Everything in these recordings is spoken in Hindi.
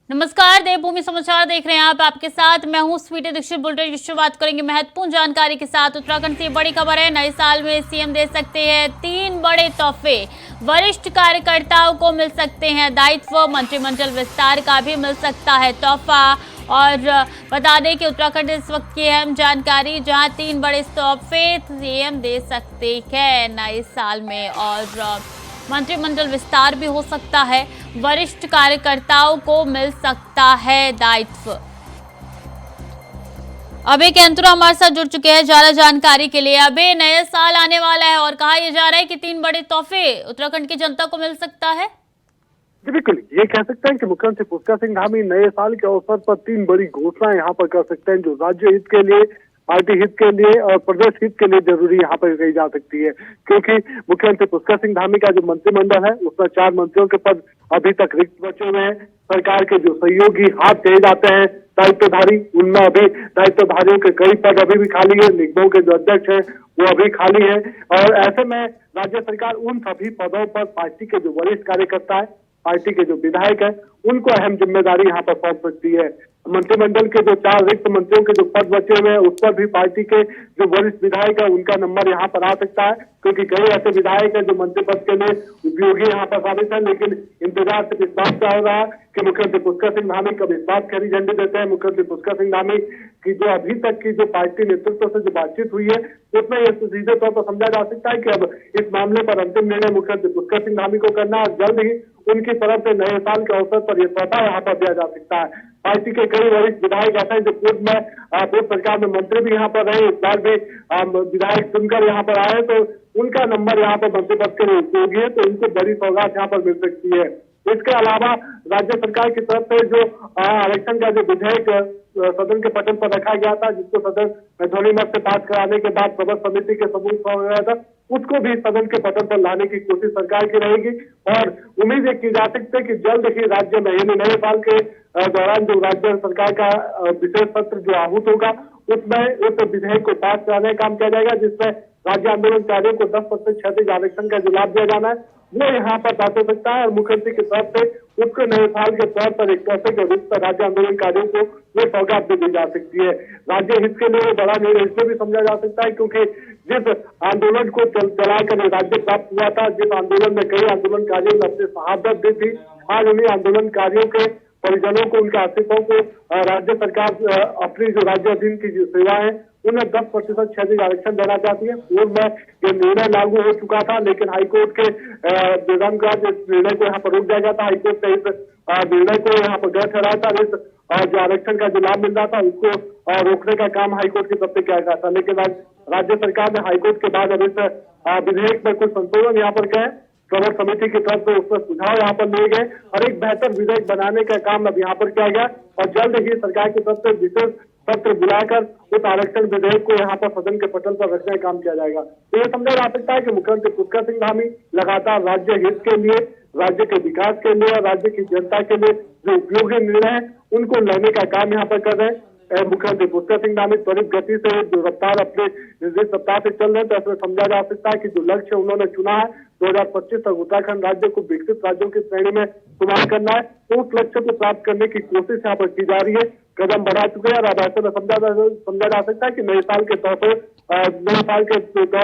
नमस्कार, देवभूमि समाचार देख रहे हैं आप। आपके साथ मैं हूं स्वीटी दीक्षित। बुलेटिन की शुरुआत करेंगे महत्वपूर्ण जानकारी के साथ। उत्तराखंड से बड़ी खबर है, नए साल में सीएम दे सकते हैं 3 बड़े तोहफे। वरिष्ठ कार्यकर्ताओं को मिल सकते हैं दायित्व, मंत्रिमंडल विस्तार का भी मिल सकता है तोहफा। और बता दें कि उत्तराखंड इस वक्त की अहम जानकारी, जहां 3 बड़े तोहफे सीएम दे सकते हैं नए साल में। और मंत्रिमंडल विस्तार भी हो सकता है, वरिष्ठ कार्यकर्ताओं को मिल सकता है दायित्व। अभय कैंतुरा हमारे साथ जुड़ चुके हैं ज्यादा जानकारी के लिए। अभय, नया साल आने वाला है और कहा यह जा रहा है कि 3 बड़े तोहफे उत्तराखंड की जनता को मिल सकता है। जी बिल्कुल, ये कह सकते हैं कि मुख्यमंत्री पुष्कर सिंह धामी नए साल के अवसर पर 3 बड़ी घोषणाएं यहाँ पर कर सकते हैं, जो राज्य हित के लिए, पार्टी हित के लिए और प्रदेश हित के लिए जरूरी यहाँ पर कही जा सकती है। क्योंकि मुख्यमंत्री पुष्कर सिंह धामी का जो मंत्रिमंडल है उसमें 4 मंत्रियों के पद अभी तक रिक्त बचे हुए हैं। सरकार के जो सहयोगी हाथ कहे जाते हैं दायित्वधारी, उनमें अभी दायित्वधारियों के कई पद अभी भी खाली है। निगमों के जो अध्यक्ष हैं वो अभी खाली है। और ऐसे में राज्य सरकार उन सभी पदों पर पार्टी के जो वरिष्ठ कार्यकर्ता है, पार्टी के जो विधायक है, उनको अहम जिम्मेदारी यहाँ पर सौंप सकती है। मंत्रिमंडल के जो 4 रिक्त मंत्रियों के जो पद बचे हुए हैं उस पर भी पार्टी के जो वरिष्ठ विधायक है उनका नंबर यहाँ पर आ सकता है। क्योंकि कई ऐसे विधायक हैं जो मंत्री पद के लिए उपयोगी यहाँ पर साबित है। लेकिन इंतजार सिर्फ इस बात का हो रहा है कि मुख्यमंत्री पुष्कर सिंह धामी कब इस बात की हरी झंडी देते हैं। मुख्यमंत्री पुष्कर सिंह धामी की जो अभी तक की जो पार्टी नेतृत्व से जो बातचीत हुई है उसमें यह सीधे तौर पर समझा जा सकता है कि अब इस मामले पर अंतिम निर्णय मुख्यमंत्री पुष्कर सिंह धामी को करना है। जल्द ही उनकी तरफ से नए साल के अवसर पर यह तोहफा यहाँ पर दिया जा सकता है। पार्टी के कई वरिष्ठ विधायक ऐसे हैं जो पूर्व सरकार में मंत्री भी यहाँ पर रहे, इस बार भी विधायक चुनकर यहाँ पर आए, तो उनका नंबर यहाँ पर मंत्री पद के लिए उपयोगी है, तो उनको बड़ी सौगात यहाँ पर मिल सकती है। इसके अलावा राज्य सरकार की तरफ से जो आरक्षण का जो विधेयक सदन के पटल पर रखा गया था, जिसको सदन में ध्वनि मत से पास कराने के बाद प्रबंध समिति के सबूत हो गया था, उसको भी सदन के पटल पर लाने की कोशिश सरकार की रहेगी। और उम्मीद की जा सकती है कि जल्द ही राज्य में यानी नए साल के दौरान जो राज्य सरकार का विशेष सत्र जो आहूत होगा उसमें उस विधेयक को पास कराने का काम किया जाएगा, जिसमें राज्य आंदोलनकारियों को 10% क्षैतिज आरक्षण का जो लाभ दिया जाना है वो यहाँ पर पास हो सकता है। और मुख्यमंत्री की तरफ से उसके नए साल के तौर पर एक पैसे के रूप में राज्य आंदोलनकारियों को ये सौगात भी दी जा सकती है। राज्य हित के लिए बड़ा निर्णय इसमें भी समझा जा सकता है, क्योंकि जिस आंदोलन को चलाकर राज्य प्राप्त हुआ था, जिस आंदोलन में कई आंदोलनकारियों ने अपनी शहादत दी थी, आज उन्हीं आंदोलनकारियों के परिजनों को, उनके आश्रितों को राज्य सरकार अपनी जो राज्य अधीन की जो सेवा है उन्हें 10% क्षैतिज आरक्षण देना चाहती है। पूर्व में ये निर्णय लागू हो चुका था, लेकिन हाईकोर्ट के निगम का इस निर्णय को यहाँ पर रोक दिया गया था। हाईकोर्ट ने इस निर्णय को यहाँ पर गैर ठहराया था। इस जो आरक्षण का जो लाभ मिल रहा था उसको रोकने का काम हाईकोर्ट की तरफ से किया गया था। लेकिन राज्य सरकार ने हाईकोर्ट के बाद अब इस विधेयक में कुछ संशोधन यहाँ पर किए। प्रबंध समिति की तरफ से उस पर सुझाव यहाँ पर लिए गए और एक बेहतर विधेयक बनाने का काम अब यहाँ पर किया गया। और जल्द ही सरकार की तरफ से विशेष सत्र बुलाकर उस आरक्षण विधेयक को यहाँ पर सदन के पटल पर रखने का काम किया जाएगा। तो ये समझा जा सकता है कि मुख्यमंत्री पुष्कर सिंह धामी लगातार राज्य हित के लिए, राज्य के विकास के लिए और राज्य की जनता के लिए जो उपयोगी निर्णय है उनको लेने का काम यहाँ पर कर रहे हैं। मुख्यमंत्री पुष्कर सिंह धामी त्वरित गति से जो रफ्तार अपने निर्देश सप्ताह से चल रहे हैं, तो ऐसे समझा जा सकता है कि जो लक्ष्य उन्होंने चुना है 2025 तक उत्तराखंड राज्य को विकसित राज्यों की श्रेणी में शुमार करना है, तो उस लक्ष्य को प्राप्त करने की कोशिश यहाँ पर की जा रही है। कदम बढ़ा चुके हैं और अब ऐसे में समझा जा सकता है कि नए साल के तौर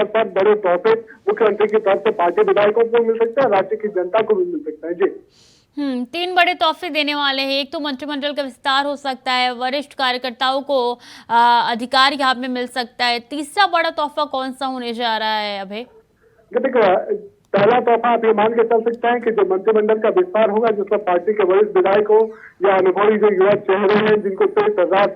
पर बड़े तोहफे मुख्यमंत्री की तरफ से पार्टी विधायकों को मिल सकते हैं, राज्य की जनता को भी मिल सकता है। जी 3 बड़े तोहफे देने वाले हैं। एक तो मंत्रिमंडल का विस्तार हो सकता है, वरिष्ठ कार्यकर्ताओं को अधिकार यहाँ पे मिल सकता है। तीसरा बड़ा तोहफा कौन सा होने जा रहा है अभय? पहला तोहफा आप ये मान के चल सकते हैं कि जो मंत्रिमंडल का विस्तार होगा, जिसमें पार्टी के वरिष्ठ विधायकों या अनुभवी जो युवा चेहरे हैं जिनको 23,000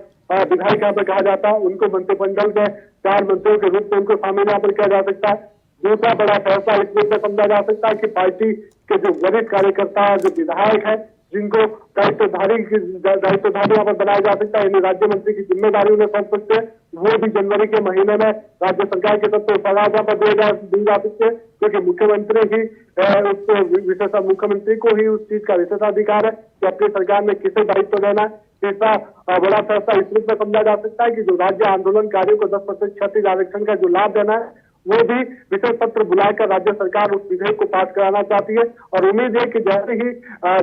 विधायक यहाँ पर कहा जाता है, उनको मंत्रिमंडल के 4 मंत्रियों के रूप में उनको शामिल यहाँ पर किया जा सकता है। दूसरा बड़ा फैसला इस रूप में समझा जा सकता है कि पार्टी के जो वरिष्ठ कार्यकर्ता जो विधायक है जिनको दायित्वधारी यहाँ पर बनाया जा सकता है, यानी राज्य मंत्री की जिम्मेदारी उन्हें सौंप सकते हैं, वो भी जनवरी के महीने में राज्य सरकार की तरफ से सौगात पर दी जा सकते हैं। क्योंकि मुख्यमंत्री ही उसको मुख्यमंत्री को ही उस चीज का विशेषाधिकार है कि अपनी सरकार में किसे दायित्व देना है। तीसरा बड़ा फैसला इस रूप में समझा जा सकता है कि जो राज्य आंदोलनकारियों को 10% क्षैतिज आरक्षण का जो लाभ देना है वो भी विशेष सत्र बुलाकर राज्य सरकार उस विधेयक को पास कराना चाहती है और उम्मीद है कि जैसे ही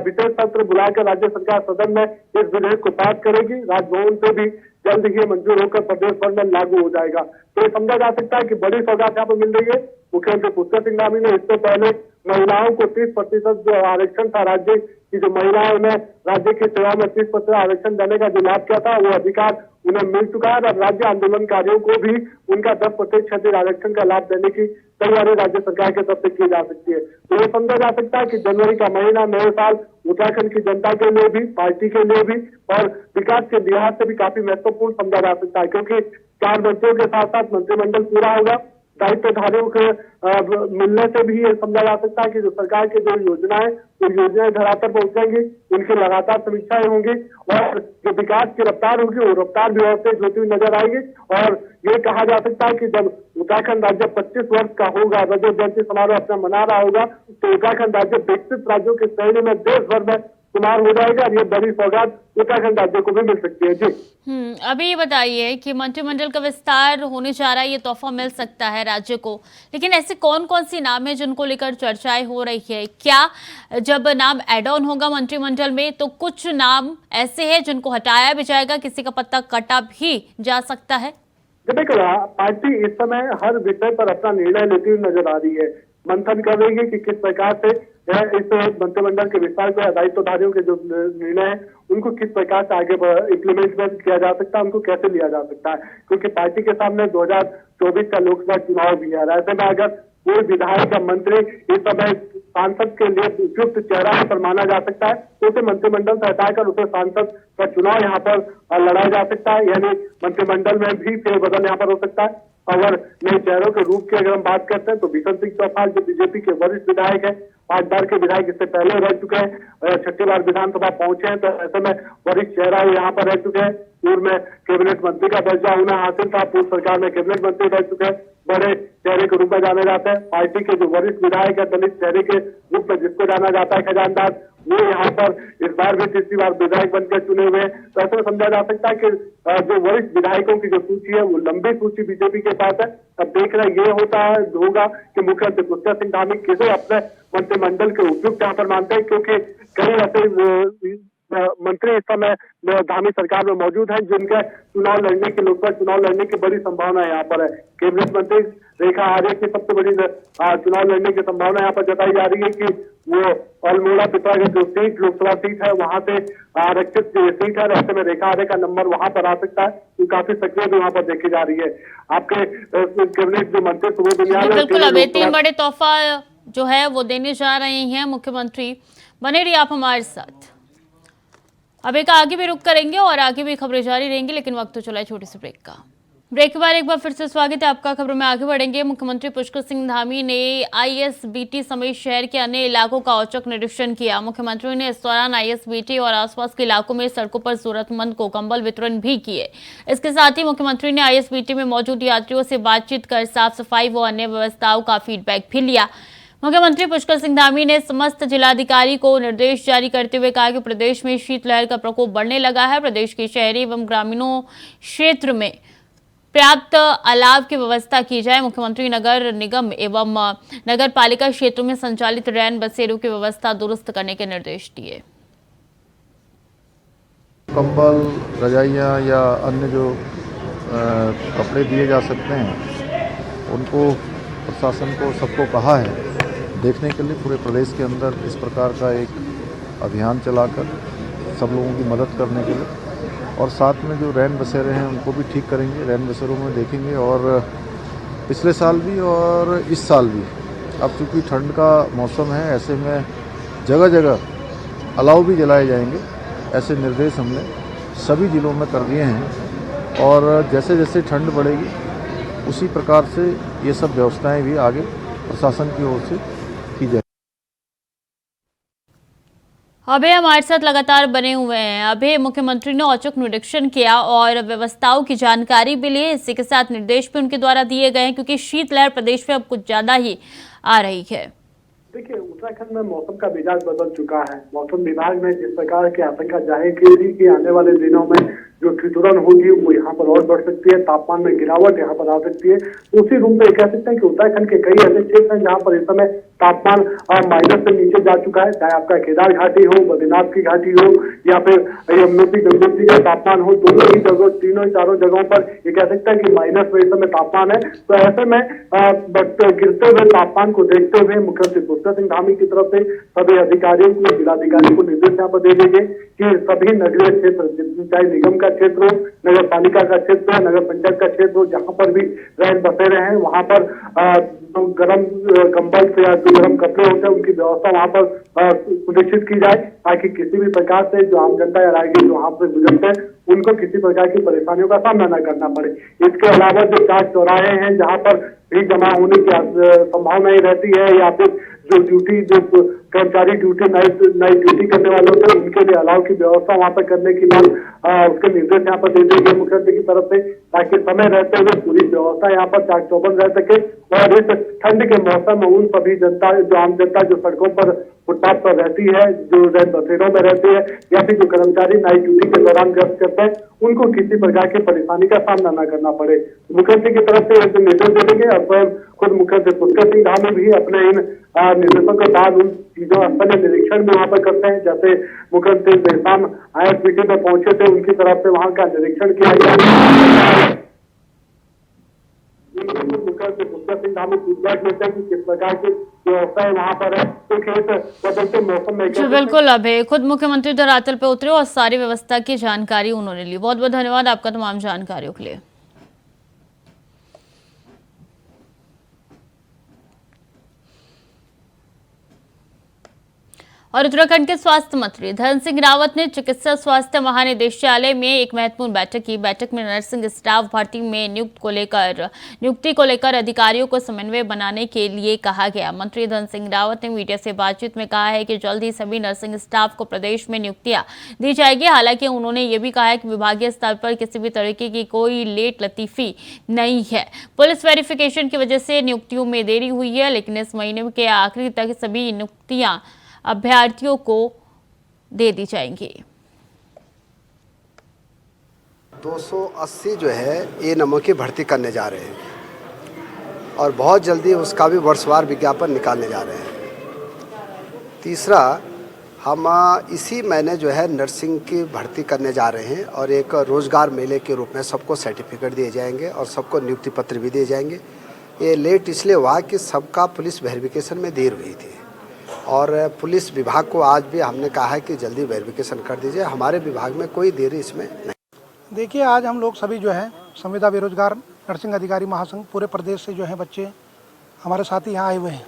विशेष सत्र बुलाकर राज्य सरकार सदन में इस विधेयक को पास करेगी, राजभवन से भी जल्द ही मंजूर होकर प्रदेश भर में लागू हो जाएगा। तो ये समझा जा सकता है कि बड़ी सौगात यहाँ पर मिल रही है। मुख्यमंत्री पुष्कर सिंह धामी ने इससे पहले महिलाओं को 30% जो आरक्षण था, राज्य की जो महिलाएं उन्हें राज्य की सेवा में 30% आरक्षण देने का जो लाभ किया था, वो अधिकार उन्हें मिल चुका है और राज्य आंदोलनकारियों को भी उनका 10% क्षतिपूर्ति आरक्षण का लाभ देने की तैयारी राज्य सरकार की तरफ से की जा सकती है। तो ये समझा जा सकता है कि जनवरी का महीना नए साल उत्तराखंड की जनता के लिए भी, पार्टी के लिए भी और विकास के लिहाज से भी काफी महत्वपूर्ण समझा जा सकता है, क्योंकि 4 मंत्रियों के साथ साथ मंत्रिमंडल पूरा होगा। दायित्वधारियों के मिलने से भी ये समझा जा सकता है कि जो सरकार की जो योजनाएं, वो योजनाएं धरातल पहुंचेंगी, उनकी लगातार समीक्षाएं होंगी और जो विकास की रफ्तार होगी, वो रफ्तार भी और तेज होती हुई नजर आएगी। और ये कहा जा सकता है कि जब उत्तराखंड राज्य 25 वर्ष का होगा, रजत जयंती समारोह अपना मना रहा होगा, तो उत्तराखंड राज्य विकसित राज्यों की श्रेणी में देश भर में शुमार हो जाएगा और ये बड़ी सौगात उत्तराखंड राज्य को भी मिल सकती है। जी अभी ये बताइए कि मंत्रिमंडल का विस्तार होने जा रहा है, ये तोहफा मिल सकता है राज्य को, लेकिन ऐसे कौन कौन सी नाम है जिनको लेकर चर्चाएं हो रही है? क्या जब नाम एड ऑन होगा मंत्रिमंडल में तो कुछ नाम ऐसे हैं जिनको हटाया भी जाएगा, किसी का पत्ता कटा भी जा सकता है? देखिए, पार्टी इस समय हर विषय पर अपना निर्णय लेती हुई नजर आ रही है। मंथन कर रही है कि किस प्रकार से इस मंत्रिमंडल के विस्तार को, दायित्वधारियों के जो निर्णय है उनको किस प्रकार से आगे इम्प्लीमेंट किया जा सकता है, उनको कैसे लिया जा सकता है, क्योंकि पार्टी के सामने 2024 का लोकसभा चुनाव भी है। ऐसे में अगर कोई विधायक या मंत्री इस समय सांसद के लिए उपयुक्त चेहरा पर माना जा सकता है, तो उसे मंत्रिमंडल से हटाकर उसे सांसद का चुनाव यहाँ पर लड़ाया जा सकता है, यानी मंत्रिमंडल में भी फेरबदल यहाँ पर हो सकता है। और नए चेहरों के रूप की अगर हम बात करते हैं तो बिशन सिंह चौहान जो बीजेपी के वरिष्ठ विधायक है, 5 बार के विधायक इससे पहले रह चुके हैं, 6ठी बार विधानसभा पहुंचे हैं, तो ऐसे में वरिष्ठ चेहरा यहाँ पर रह चुके हैं। पूर्व में कैबिनेट मंत्री का दर्जा उन्हें हासिल था, पूर्व सरकार में कैबिनेट मंत्री रह चुके हैं, बड़े चेहरे के रूप में जाने जाते हैं। पार्टी के जो वरिष्ठ विधायक है, दलित चेहरे के रूप में जिसको जाना जाता है खजानदार, वो यहाँ पर इस बार भी 3री बार विधायक बनकर चुने हुए हैं। तो ऐसा समझा जा सकता है कि जो वरिष्ठ विधायकों की जो सूची है वो लंबी सूची बीजेपी के पास है। अब देख रहे ये होगा कि मुख्यमंत्री पुष्कर सिंह धामी किसे अपने मंत्रिमंडल के उपयुक्त यहाँ पर मानते हैं, क्योंकि कई ऐसे मंत्री इस समय धामी सरकार में मौजूद हैं जिनके चुनाव लड़ने की, लोकसभा चुनाव लड़ने की बड़ी संभावना यहाँ पर है। कैबिनेट मंत्री रेखा आर्य की सबसे बड़ी चुनाव लड़ने की संभावना यहाँ पर जताई जा रही है कि वो अल्मोड़ा पिपरागढ़ जो सीट, लोकसभा सीट है, वहां से आरक्षित सीट है। ऐसे में रेखा आर्य का नंबर वहां पर आ सकता है, तो काफी सक्रिय भी वहां पर देखी जा रही है। आपके कैबिनेट जो मंत्री सुबोध उनियाल, बिल्कुल अब 3 बड़े तोहफा जो है वो देने जा रहे हैं मुख्यमंत्री। बने रहिए आप हमारे साथ। अब एक आगे भी रुक करेंगे और आगे भी खबरें जारी रहेंगी, लेकिन वक्त तो चला है छोटे से ब्रेक का। ब्रेक के बाद एक बार फिर से स्वागत है आपका। खबरों में आगे बढ़ेंगे। मुख्यमंत्री पुष्कर सिंह धामी ने आईएसबीटी समेत शहर के अन्य इलाकों का औचक निरीक्षण किया। मुख्यमंत्री ने इस दौरान आईएसबीटी और आसपास के इलाकों में सड़कों पर जरूरतमंद को कंबल वितरण भी किए। इसके साथ ही मुख्यमंत्री ने आईएसबीटी में मौजूद यात्रियों से बातचीत कर साफ सफाई व अन्य व्यवस्थाओं का फीडबैक भी लिया। मुख्यमंत्री पुष्कर सिंह धामी ने समस्त जिलाधिकारी को निर्देश जारी करते हुए कहा कि प्रदेश में शीतलहर का प्रकोप बढ़ने लगा है। प्रदेश के शहरी एवं ग्रामीणों क्षेत्र में पर्याप्त अलाव की व्यवस्था की जाए। मुख्यमंत्री नगर निगम एवं नगर पालिका क्षेत्रों में संचालित रैन बसेरों की व्यवस्था दुरुस्त करने के निर्देश दिए। कंबल, रजाइयाँ या अन्य जो कपड़े दिए जा सकते हैं, उनको प्रशासन को सबको कहा है देखने के लिए। पूरे प्रदेश के अंदर इस प्रकार का एक अभियान चलाकर सब लोगों की मदद करने के लिए, और साथ में जो रैन बसेरे हैं उनको भी ठीक करेंगे। रैन बसेरों में देखेंगे, और पिछले साल भी और इस साल भी, अब चूँकि ठंड का मौसम है, ऐसे में जगह जगह अलाव भी जलाए जाएंगे। ऐसे निर्देश हमने सभी जिलों में कर दिए हैं, और जैसे जैसे ठंड बढ़ेगी उसी प्रकार से ये सब व्यवस्थाएं भी आगे प्रशासन की ओर से की जाए। अभी हमारे साथ लगातार बने हुए हैं। अभी मुख्यमंत्री ने औचक निरीक्षण किया और व्यवस्थाओं की जानकारी भी ली। इसी के साथ निर्देश भी उनके द्वारा दिए गए हैं, क्योंकि शीतलहर प्रदेश में अब कुछ ज्यादा ही आ रही है। देखिए, उत्तराखंड में मौसम का मिजाज बदल चुका है। मौसम विभाग ने जिस प्रकार की आशंका जाहिर की थी कि आने वाले दिनों में जो ठिठुरन होगी वो यहाँ पर और बढ़ सकती है, तापमान में गिरावट यहाँ पर आ सकती है। उसी रूप में कह सकते हैं कि उत्तराखंड के कई ऐसे क्षेत्र हैं जहाँ पर इस समय तापमान माइनस से नीचे जा चुका है। चाहे आपका केदार घाटी हो, बद्रीनाथ की घाटी हो या फिर यमुनोत्री गंगोत्री का तापमान हो, दोनों ही जगहों, तीनों चारों जगहों पर ये कह सकते हैं कि माइनस में इस समय तापमान है। तो ऐसे में गिरते हुए तापमान को देखते हुए मुख्यमंत्री पुष्कर सिंह धामी की तरफ से सभी अधिकारियों को, जिलाधिकारियों को निर्देश यहाँ पर दे देंगे कि सभी नगरीय क्षेत्र, चाहे निगम का क्षेत्र हो, नगर पालिका का क्षेत्र हो, नगर पंचायत का क्षेत्र हो, जहाँ पर भी रैन बसेरे हैं वहाँ पर गर्म कंबल से या जो गर्म कपड़े होते हैं उनकी व्यवस्था वहाँ पर सुनिश्चित की जाए, ताकि किसी भी प्रकार से जो आम जनता या राहगीर जो वहाँ से गुजरते हैं उनको किसी प्रकार की परेशानियों का सामना न करना पड़े। इसके अलावा जो 4 चौराहे हैं जहाँ पर भीड़ जमा होने की संभावना रहती है या फिर जो कर्मचारी ड्यूटी नाइट ड्यूटी करने वाले होते हैं उनके लिए अलाव की व्यवस्था वहां पर करने की बात उसके निर्देश यहाँ पर दे दिए गए मुख्यमंत्री की तरफ से, ताकि समय रहते हुए पूरी व्यवस्था यहाँ पर चाक चौबंद रह सके। और इस ठंड के मौसम में उन सभी जनता, जो आम जनता जो सड़कों पर फुटपाथ पर रहती है, जो रैन बसेरों में रहती है या फिर जो कर्मचारी नाइट ड्यूटी के दौरान गश्त करते हैं, उनको किसी प्रकार की परेशानी का सामना न करना पड़े। मुख्यमंत्री की तरफ से निर्देश दे देंगे और स्वयं खुद मुख्यमंत्री पुष्कर सिंह धामी भी अपने इन निर्देशों के बाद उन चीजों स्थलीय निरीक्षण भी वहाँ पर करते हैं। जैसे मुख्यमंत्री देर शाम ISBT में पहुंचे थे, उनकी तरफ से वहाँ का निरीक्षण किया गया। मुख्यमंत्री पुष्कर सिंह धामी फीडबैक लेते हैं कि किस प्रकार की व्यवस्थाएं वहाँ पर है, तो खेत बदलते मौसम में। जी बिल्कुल, अभी खुद मुख्यमंत्री धरातल पे उतरे और सारी व्यवस्था की जानकारी उन्होंने ली। बहुत बहुत धन्यवाद आपका तमाम जानकारियों के लिए। और उत्तराखंड के स्वास्थ्य मंत्री धन सिंह रावत ने चिकित्सा स्वास्थ्य महानिदेशालय में एक महत्वपूर्ण बैठक की। बैठक में नर्सिंग स्टाफ भर्ती में नियुक्ति को लेकर अधिकारियों को समन्वय बनाने के लिए कहा गया। मंत्री धन सिंह रावत ने मीडिया से बातचीत में कहा है कि जल्द ही सभी नर्सिंग स्टाफ को प्रदेश में नियुक्तियां दी जाएगी। हालांकि उन्होंने ये भी कहा है कि विभागीय स्तर पर किसी भी तरीके की कोई लेट लतीफी नहीं है। पुलिस वेरिफिकेशन की वजह से नियुक्तियों में देरी हुई है, लेकिन इस महीने के आखिरी तक सभी नियुक्तियां अभ्यर्थियों को दे दी जाएंगी। 280 जो है ए नमो की भर्ती करने जा रहे हैं और बहुत जल्दी उसका भी वर्षवार विज्ञापन निकालने जा रहे हैं। तीसरा, हम इसी महीने जो है नर्सिंग की भर्ती करने जा रहे हैं और एक रोजगार मेले के रूप में सबको सर्टिफिकेट दिए जाएंगे और सबको नियुक्ति पत्र भी दिए जाएंगे। ये लेट इसलिए हुआ कि सबका पुलिस वेरिफिकेशन में देर हुई थी और पुलिस विभाग को आज भी हमने कहा है कि जल्दी वेरिफिकेशन कर दीजिए। हमारे विभाग में कोई देरी इसमें नहीं। देखिए, आज हम लोग सभी जो है संविदा बेरोजगार नर्सिंग अधिकारी महासंघ पूरे प्रदेश से जो है बच्चे हमारे साथी यहाँ आए हुए हैं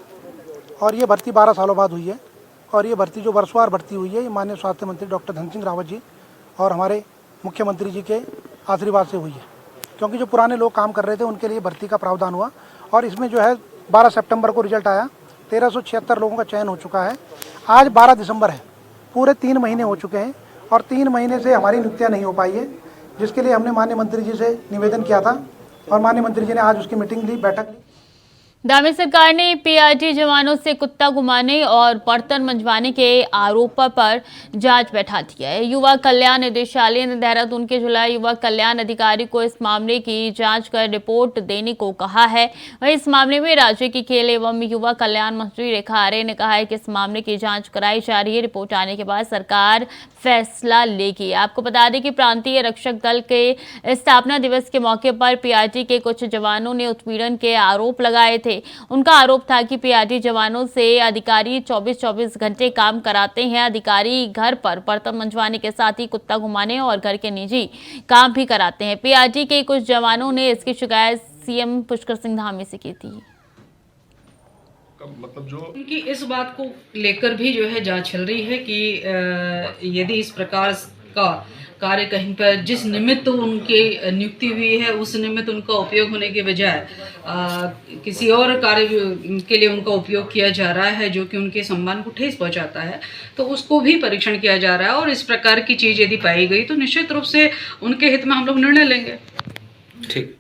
और ये भर्ती 12 सालों बाद हुई है और ये भर्ती जो वर्षवार भर्ती हुई है ये माननीय स्वास्थ्य मंत्री डॉक्टर धन सिंह रावत जी और हमारे मुख्यमंत्री जी के आशीर्वाद से हुई है, क्योंकि जो पुराने लोग काम कर रहे थे उनके लिए भर्ती का प्रावधान हुआ और इसमें जो है 12 सितंबर को रिजल्ट आया। 1376 लोगों का चयन हो चुका है। आज 12 दिसंबर है, पूरे 3 महीने हो चुके हैं और 3 महीने से हमारी नियुक्तियां नहीं हो पाई है, जिसके लिए हमने माननीय मंत्री जी से निवेदन किया था और माननीय मंत्री जी ने आज उसकी मीटिंग ली, बैठक ली। दामी सरकार ने पीआरटी जवानों से कुत्ता घुमाने और बर्तन मंजवाने के आरोप पर जांच बैठा दिया है। युवा कल्याण निदेशालय ने देहरादून के जिला युवा कल्याण अधिकारी को इस मामले की जांच कर रिपोर्ट देने को कहा है। वहीं इस मामले में राज्य की खेल एवं युवा कल्याण मंत्री रेखा आर्य ने कहा है कि इस मामले की जांच कराई जा रही है। रिपोर्ट आने के बाद सरकार फैसला लेगी। आपको बता दें कि प्रांतीय रक्षक दल के स्थापना दिवस के मौके पर पीआरटी के कुछ जवानों ने उत्पीड़न के आरोप लगाए थे। उनका आरोप था कि पीआरटी जवानों से अधिकारी 24-24 घंटे काम कराते हैं। अधिकारी घर पर बर्तन मंजवाने के साथ ही कुत्ता घुमाने और घर के निजी काम भी कराते हैं। पीआरटी के कुछ जवानों ने इसकी शिकायत सीएम पुष्कर सिंह धामी से की थी। मतलब जो उनकी इस बात को लेकर भी जो है जांच चल रही है कि यदि इस प्रकार का कार्य कहीं पर जिस निमित्त उनकी नियुक्ति हुई है उस निमित्त उनका उपयोग होने के बजाय किसी और कार्य के लिए उनका उपयोग किया जा रहा है जो कि उनके सम्मान को ठेस पहुंचाता है, तो उसको भी परीक्षण किया जा रहा है और इस प्रकार की चीज़ यदि पाई गई तो निश्चित रूप से उनके हित में हम लोग निर्णय लेंगे। ठीक।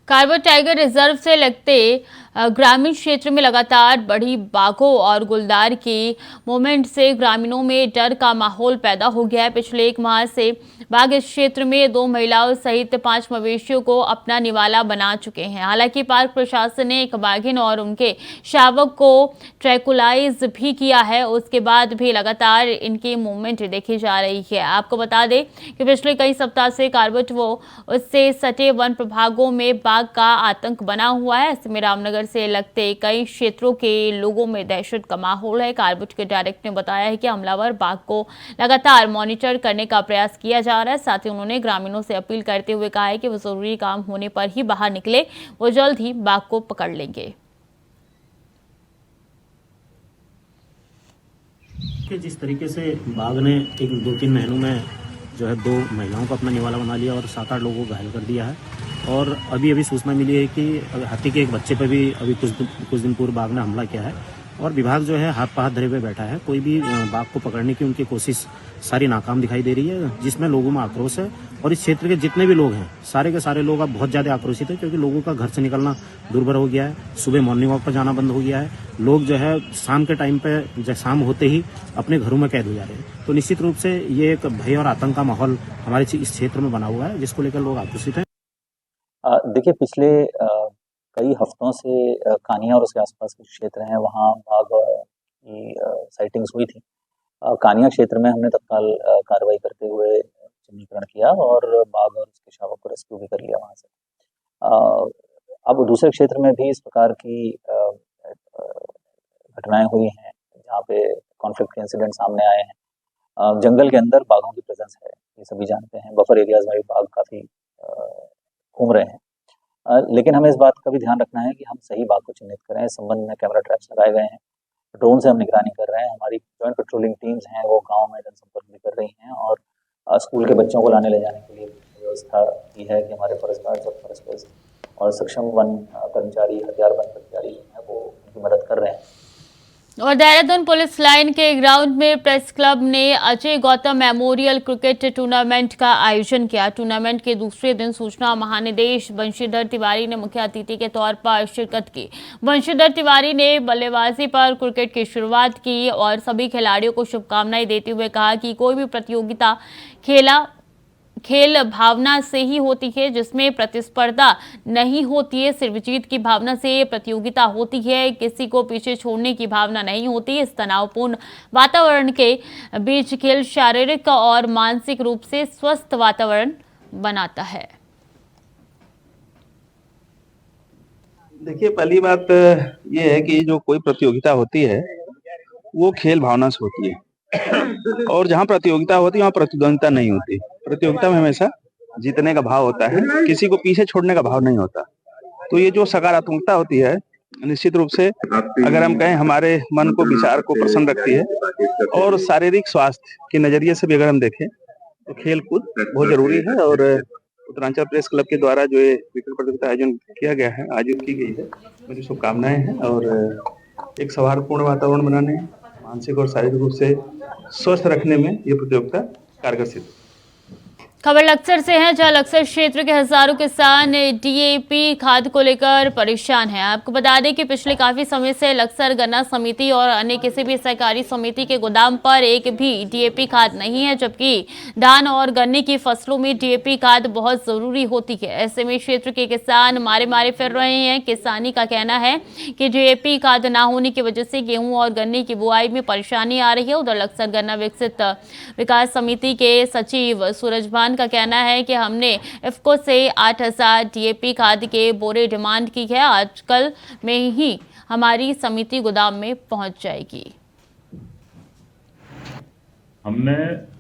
कार्बन टाइगर रिजर्व से लगते ग्रामीण क्षेत्र में लगातार बढ़ी बाघों और गुलदार की मूवमेंट से ग्रामीणों में डर का माहौल पैदा हो गया है। पिछले 1 माह से बाघ इस क्षेत्र में 2 महिलाओं सहित 5 मवेशियों को अपना निवाला बना चुके हैं। हालांकि पार्क प्रशासन ने एक बाघिन और उनके शावक को ट्रैंकुलाइज भी किया है, उसके बाद भी लगातार इनकी मूवमेंट देखी जा रही है। आपको बता दें कि पिछले कई सप्ताह से कार्बेट व उससे सटे वन प्रभागों में बाघ का आतंक बना हुआ है। ऐसे में रामनगर से लगते कई क्षेत्रों के लोगों में दहशत का माहौल है। कार्बेट के डायरेक्टर ने बताया है कि हमलावर बाघ को लगातार मॉनिटर करने का प्रयास किया जा रहा है। साथ ही उन्होंने ग्रामीणों से अपील करते हुए कहा है कि वो जरूरी काम होने पर ही बाहर निकले, वो जल्द ही बाघ को पकड़ लेंगे। कि जिस तरीके से बाघ ने 1-2-3 महीनों में जो है 2 महिलाओं को अपना निवाला बना लिया और 7-8 लोगों को घायल कर दिया है। और अभी सूचना मिली है कि हाथी के एक बच्चे पर भी अभी कुछ दिन पूर्व बाघ ने हमला किया है और विभाग जो है हाथ पाथ धरे हुए बैठा है। कोई भी बाघ को पकड़ने की उनकी कोशिश सारी नाकाम दिखाई दे रही है, जिसमें लोगों में आक्रोश है। और इस क्षेत्र के जितने भी लोग हैं सारे के सारे लोग अब बहुत ज़्यादा आक्रोशित है, क्योंकि लोगों का घर से निकलना दुर्भर हो गया है। सुबह मॉर्निंग वॉक पर जाना बंद हो गया है। लोग जो है शाम के टाइम पे शाम होते ही अपने घरों में कैद हो जा रहे हैं। तो निश्चित रूप से ये एक भय और आतंक का माहौल हमारे इस क्षेत्र में बना हुआ है, जिसको लेकर लोग आक्रोशित हैं। देखिए, पिछले कई हफ्तों से कानिया और उसके आसपास के क्षेत्र हैं, वहाँ बाघ की साइटिंग्स हुई थी। कानिया क्षेत्र में हमने तत्काल कार्रवाई करते हुए चिन्हीकरण किया और बाघ और उसके शावक को रेस्क्यू भी कर लिया वहाँ से। अब दूसरे क्षेत्र में भी इस प्रकार की घटनाएं हुई हैं जहाँ पे कॉन्फ्लिक्ट के इंसिडेंट सामने आए हैं। जंगल के अंदर बाघों की प्रेजेंस है, ये सभी जानते हैं। बफर एरियाज में भी बाघ काफ़ी घूम रहे हैं, लेकिन हमें इस बात का भी ध्यान रखना है कि हम सही बाघ को चिन्हित करें। इस संबंध में कैमरा ट्रैप्स लगाए गए हैं, ड्रोन से हम निगरानी कर रहे हैं। हमारी जॉइंट पेट्रोलिंग टीम्स हैं, वो गांव में जनसंपर्क भी कर रही हैं और स्कूल के बच्चों को लाने ले जाने के लिए व्यवस्था की है कि हमारे फॉरेस्ट गार्ड्स और फॉरेस्टर्स और सक्षम वन कर्मचारी, हथियारबंद कर्मचारी हैं, वो उनकी मदद कर रहे हैं। और देहरादून पुलिस लाइन के ग्राउंड में प्रेस क्लब ने Ajay Gautam memorial cricket tournament का आयोजन किया। टूर्नामेंट के दूसरे दिन सूचना महानिदेश बंशीधर तिवारी ने मुख्य अतिथि के तौर पर शिरकत की। बंशीधर तिवारी ने बल्लेबाजी पर क्रिकेट की शुरुआत की और सभी खिलाड़ियों को शुभकामनाएं देते हुए कहा कि कोई भी प्रतियोगिता खेल भावना से ही होती है, जिसमें प्रतिस्पर्धा नहीं होती है। सिर्फ जीत की भावना से प्रतियोगिता होती है, किसी को पीछे छोड़ने की भावना नहीं होती। इस तनावपूर्ण वातावरण के बीच खेल शारीरिक और मानसिक रूप से स्वस्थ वातावरण बनाता है। देखिए, पहली बात ये है कि जो कोई प्रतियोगिता होती है वो खेल भावना से होती है और जहाँ प्रतियोगिता होती है वहाँ प्रतिद्वंदिता नहीं होती। प्रतियोगिता में हमेशा जीतने का भाव होता है, किसी को पीछे छोड़ने का भाव नहीं होता। तो ये जो सकारात्मकता होती है, निश्चित रूप से अगर हम कहें हमारे मन को, विचार को प्रसन्न रखती है और शारीरिक स्वास्थ्य के नजरिए से भी अगर हम देखें तो खेल कूद बहुत जरूरी है। और उत्तरांचल प्रेस क्लब के द्वारा जो ये क्रिकेट प्रतियोगिता आयोजन किया गया है, आयोजित की गई है, मेरी शुभकामनाएं हैं और एक सौहार्दपूर्ण वातावरण बनाने, मानसिक और शारीरिक रूप से स्वस्थ रखने में ये प्रतियोगिता कारगर सिद्ध। खबर लक्सर से है, जहां लक्सर क्षेत्र के हजारों किसान डीएपी खाद को लेकर परेशान हैं। आपको बता दें कि पिछले काफी समय से लक्सर गन्ना समिति और अन्य किसी भी सहकारी समिति के गोदाम पर एक भी डीएपी खाद नहीं है, जबकि धान और गन्ने की फसलों में डीएपी खाद बहुत जरूरी होती है। ऐसे में क्षेत्र के किसान मारे फिर रहे हैं। किसानी का कहना है कि डीएपी खाद न होने की वजह से गेहूं और गन्ने की बुआई में परेशानी आ रही है। उधर लक्सर गन्ना विकसित विकास समिति के सचिव सूरजभान का कहना है कि हमने इफ्को से 8000 डीएपी खाद के बोरे डिमांड की है, आजकल में ही हमारी समिति गोदाम में पहुंच जाएगी। हमने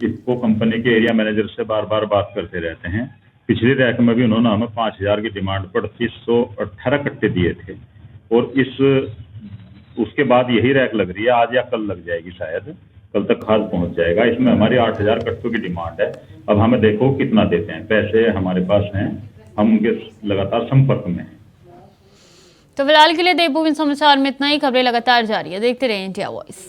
इफ्को कंपनी के एरिया मैनेजर से बार बार बात करते रहते हैं। पिछली रैक में भी उन्होंने हमें 5000 की डिमांड पर 318 कट्टे दिए थे और उसके बाद यही रैक लग रही है, आज या कल लग जाएगी, शायद कल तक खाद पहुंच जाएगा। इसमें हमारी 8000 कट्टों की डिमांड है। अब हमें देखो कितना देते हैं, पैसे हमारे पास हैं, हम उनके लगातार संपर्क में हैं। तो फिलहाल के लिए देवभूमि समाचार में इतना ही। खबरें लगातार जारी है, देखते रहिए इंडिया वॉइस।